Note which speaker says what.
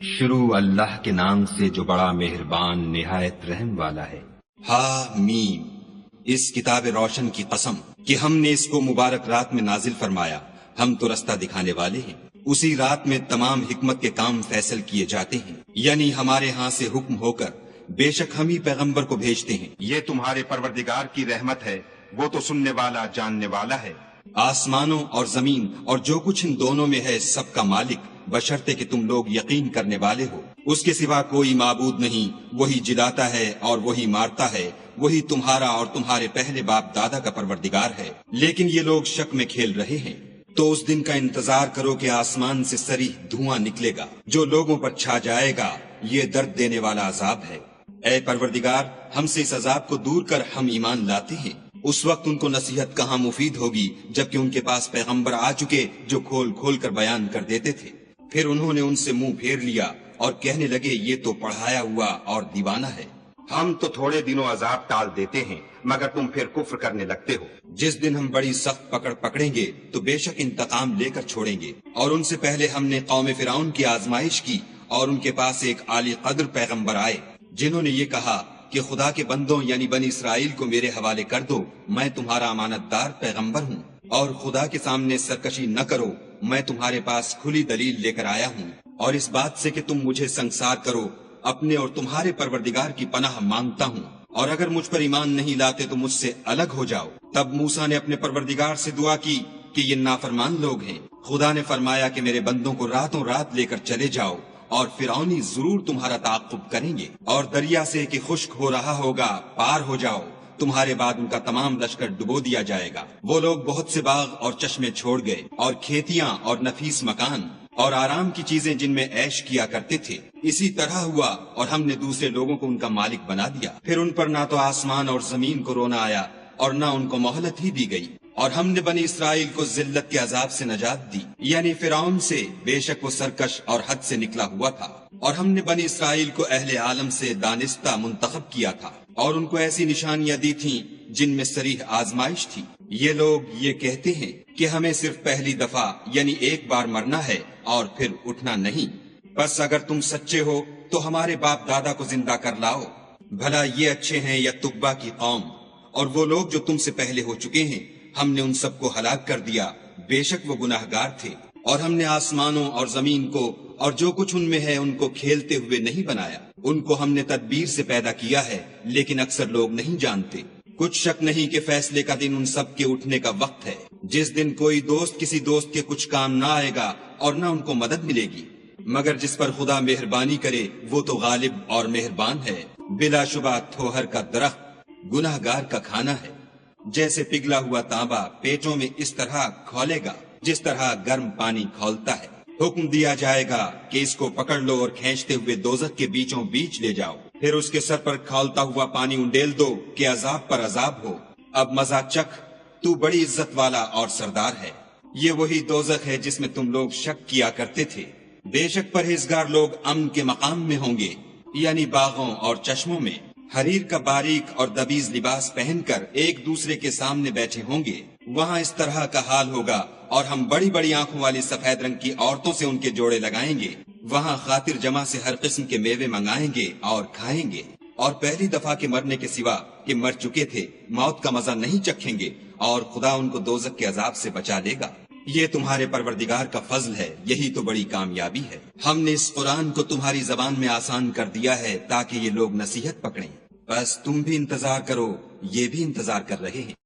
Speaker 1: شروع اللہ کے نام سے جو بڑا مہربان نہایت رحم والا ہے۔
Speaker 2: ہا میم، اس کتاب روشن کی قسم کہ ہم نے اس کو مبارک رات میں نازل فرمایا، ہم تو رستہ دکھانے والے ہیں۔ اسی رات میں تمام حکمت کے کام فیصل کیے جاتے ہیں، یعنی ہمارے ہاں سے حکم ہو کر بے شک ہم ہی پیغمبر کو بھیجتے ہیں۔
Speaker 3: یہ تمہارے پروردگار کی رحمت ہے، وہ تو سننے والا جاننے والا ہے۔
Speaker 2: آسمانوں اور زمین اور جو کچھ ان دونوں میں ہے سب کا مالک، بشرطے کہ تم لوگ یقین کرنے والے ہو۔ اس کے سوا کوئی معبود نہیں، وہی جلاتا ہے اور وہی مارتا ہے، وہی تمہارا اور تمہارے پہلے باپ دادا کا پروردگار ہے، لیکن یہ لوگ شک میں کھیل رہے ہیں۔ تو اس دن کا انتظار کرو کہ آسمان سے صریح دھواں نکلے گا جو لوگوں پر چھا جائے گا، یہ درد دینے والا عذاب ہے۔ اے پروردگار، ہم سے اس عذاب کو دور کر، ہم ایمان لاتے ہیں۔ اس وقت ان کو نصیحت کہاں مفید ہوگی جبکہ ان کے پاس پیغمبر آ چکے جو کھول کھول کر بیان کر دیتے تھے۔ پھر انہوں نے ان سے منہ پھیر لیا اور کہنے لگے یہ تو پڑھایا ہوا اور دیوانہ ہے۔
Speaker 3: ہم تو تھوڑے دنوں عذاب ٹال دیتے ہیں مگر تم پھر کفر کرنے لگتے ہو۔
Speaker 2: جس دن ہم بڑی سخت پکڑ پکڑیں گے تو بے شک انتقام لے کر چھوڑیں گے۔ اور ان سے پہلے ہم نے قوم فرعون کی آزمائش کی اور ان کے پاس ایک عالی قدر پیغمبر آئے جنہوں نے یہ کہا کہ خدا کے بندوں یعنی بنی اسرائیل کو میرے حوالے کر دو، میں تمہارا امانت دار پیغمبر ہوں، اور خدا کے سامنے سرکشی نہ کرو، میں تمہارے پاس کھلی دلیل لے کر آیا ہوں، اور اس بات سے کہ تم مجھے سنگسار کرو اپنے اور تمہارے پروردگار کی پناہ مانگتا ہوں، اور اگر مجھ پر ایمان نہیں لاتے تو مجھ سے الگ ہو جاؤ۔ تب موسیٰ نے اپنے پروردگار سے دعا کی کہ یہ نافرمان لوگ ہیں۔ خدا نے فرمایا کہ میرے بندوں کو راتوں رات لے کر چلے جاؤ، اور فرعونی ضرور تمہارا تعاقب کریں گے، اور دریا سے کہ خشک ہو رہا ہوگا پار ہو جاؤ، تمہارے بعد ان کا تمام لشکر ڈبو دیا جائے گا۔ وہ لوگ بہت سے باغ اور چشمے چھوڑ گئے، اور کھیتیاں اور نفیس مکان اور آرام کی چیزیں جن میں عیش کیا کرتے تھے۔ اسی طرح ہوا اور ہم نے دوسرے لوگوں کو ان کا مالک بنا دیا۔ پھر ان پر نہ تو آسمان اور زمین کو رونا آیا اور نہ ان کو مہلت ہی دی گئی، اور ہم نے بنی اسرائیل کو ذلت کے عذاب سے نجات دی، یعنی فرعون سے، بے شک وہ سرکش اور حد سے نکلا ہوا تھا۔ اور ہم نے بنی اسرائیل کو اہل عالم سے دانستہ منتخب کیا تھا، اور ان کو ایسی نشانیاں دی تھیں جن میں صریح آزمائش تھی۔ یہ لوگ یہ کہتے ہیں کہ ہمیں صرف پہلی دفعہ یعنی ایک بار مرنا ہے اور پھر اٹھنا نہیں، بس اگر تم سچے ہو تو ہمارے باپ دادا کو زندہ کر لاؤ، بھلا یہ اچھے ہیں یا تبا کی قوم؟ اور وہ لوگ جو تم سے پہلے ہو چکے ہیں ہم نے ان سب کو ہلاک کر دیا، بے شک وہ گناہگار تھے۔ اور ہم نے آسمانوں اور زمین کو اور جو کچھ ان میں ہے ان کو کھیلتے ہوئے نہیں بنایا، ان کو ہم نے تدبیر سے پیدا کیا ہے، لیکن اکثر لوگ نہیں جانتے۔ کچھ شک نہیں کہ فیصلے کا دن ان سب کے اٹھنے کا وقت ہے، جس دن کوئی دوست کسی دوست کے کچھ کام نہ آئے گا اور نہ ان کو مدد ملے گی، مگر جس پر خدا مہربانی کرے وہ تو غالب اور مہربان ہے۔ بلا شبہ تھوہر کا درخت گناہگار کا کھانا ہے، جیسے پگھلا ہوا تانبا پیٹوں میں اس طرح کھولے گا جس طرح گرم پانی کھولتا ہے۔ حکم دیا جائے گا کہ اس کو پکڑ لو اور کھینچتے ہوئے دوزخ کے بیچوں بیچ لے جاؤ، پھر اس کے سر پر کھولتا ہوا پانی انڈیل دو کہ عذاب پر عذاب ہو۔ اب مزہ چکھ، تو بڑی عزت والا اور سردار ہے۔ یہ وہی دوزخ ہے جس میں تم لوگ شک کیا کرتے تھے۔ بے شک پرہیزگار لوگ امن کے مقام میں ہوں گے، یعنی باغوں اور چشموں میں، حریر کا باریک اور دبیز لباس پہن کر ایک دوسرے کے سامنے بیٹھے ہوں گے۔ وہاں اس طرح کا حال ہوگا، اور ہم بڑی بڑی آنکھوں والی سفید رنگ کی عورتوں سے ان کے جوڑے لگائیں گے۔ وہاں خاطر جمع سے ہر قسم کے میوے منگائیں گے اور کھائیں گے، اور پہلی دفعہ کے مرنے کے سوا کہ مر چکے تھے موت کا مزہ نہیں چکھیں گے، اور خدا ان کو دوزخ کے عذاب سے بچا لے گا۔ یہ تمہارے پروردگار کا فضل ہے، یہی تو بڑی کامیابی ہے۔ ہم نے اس قرآن کو تمہاری زبان میں آسان کر دیا ہے تاکہ یہ لوگ نصیحت پکڑیں، بس تم بھی انتظار کرو، یہ بھی انتظار کر رہے ہیں۔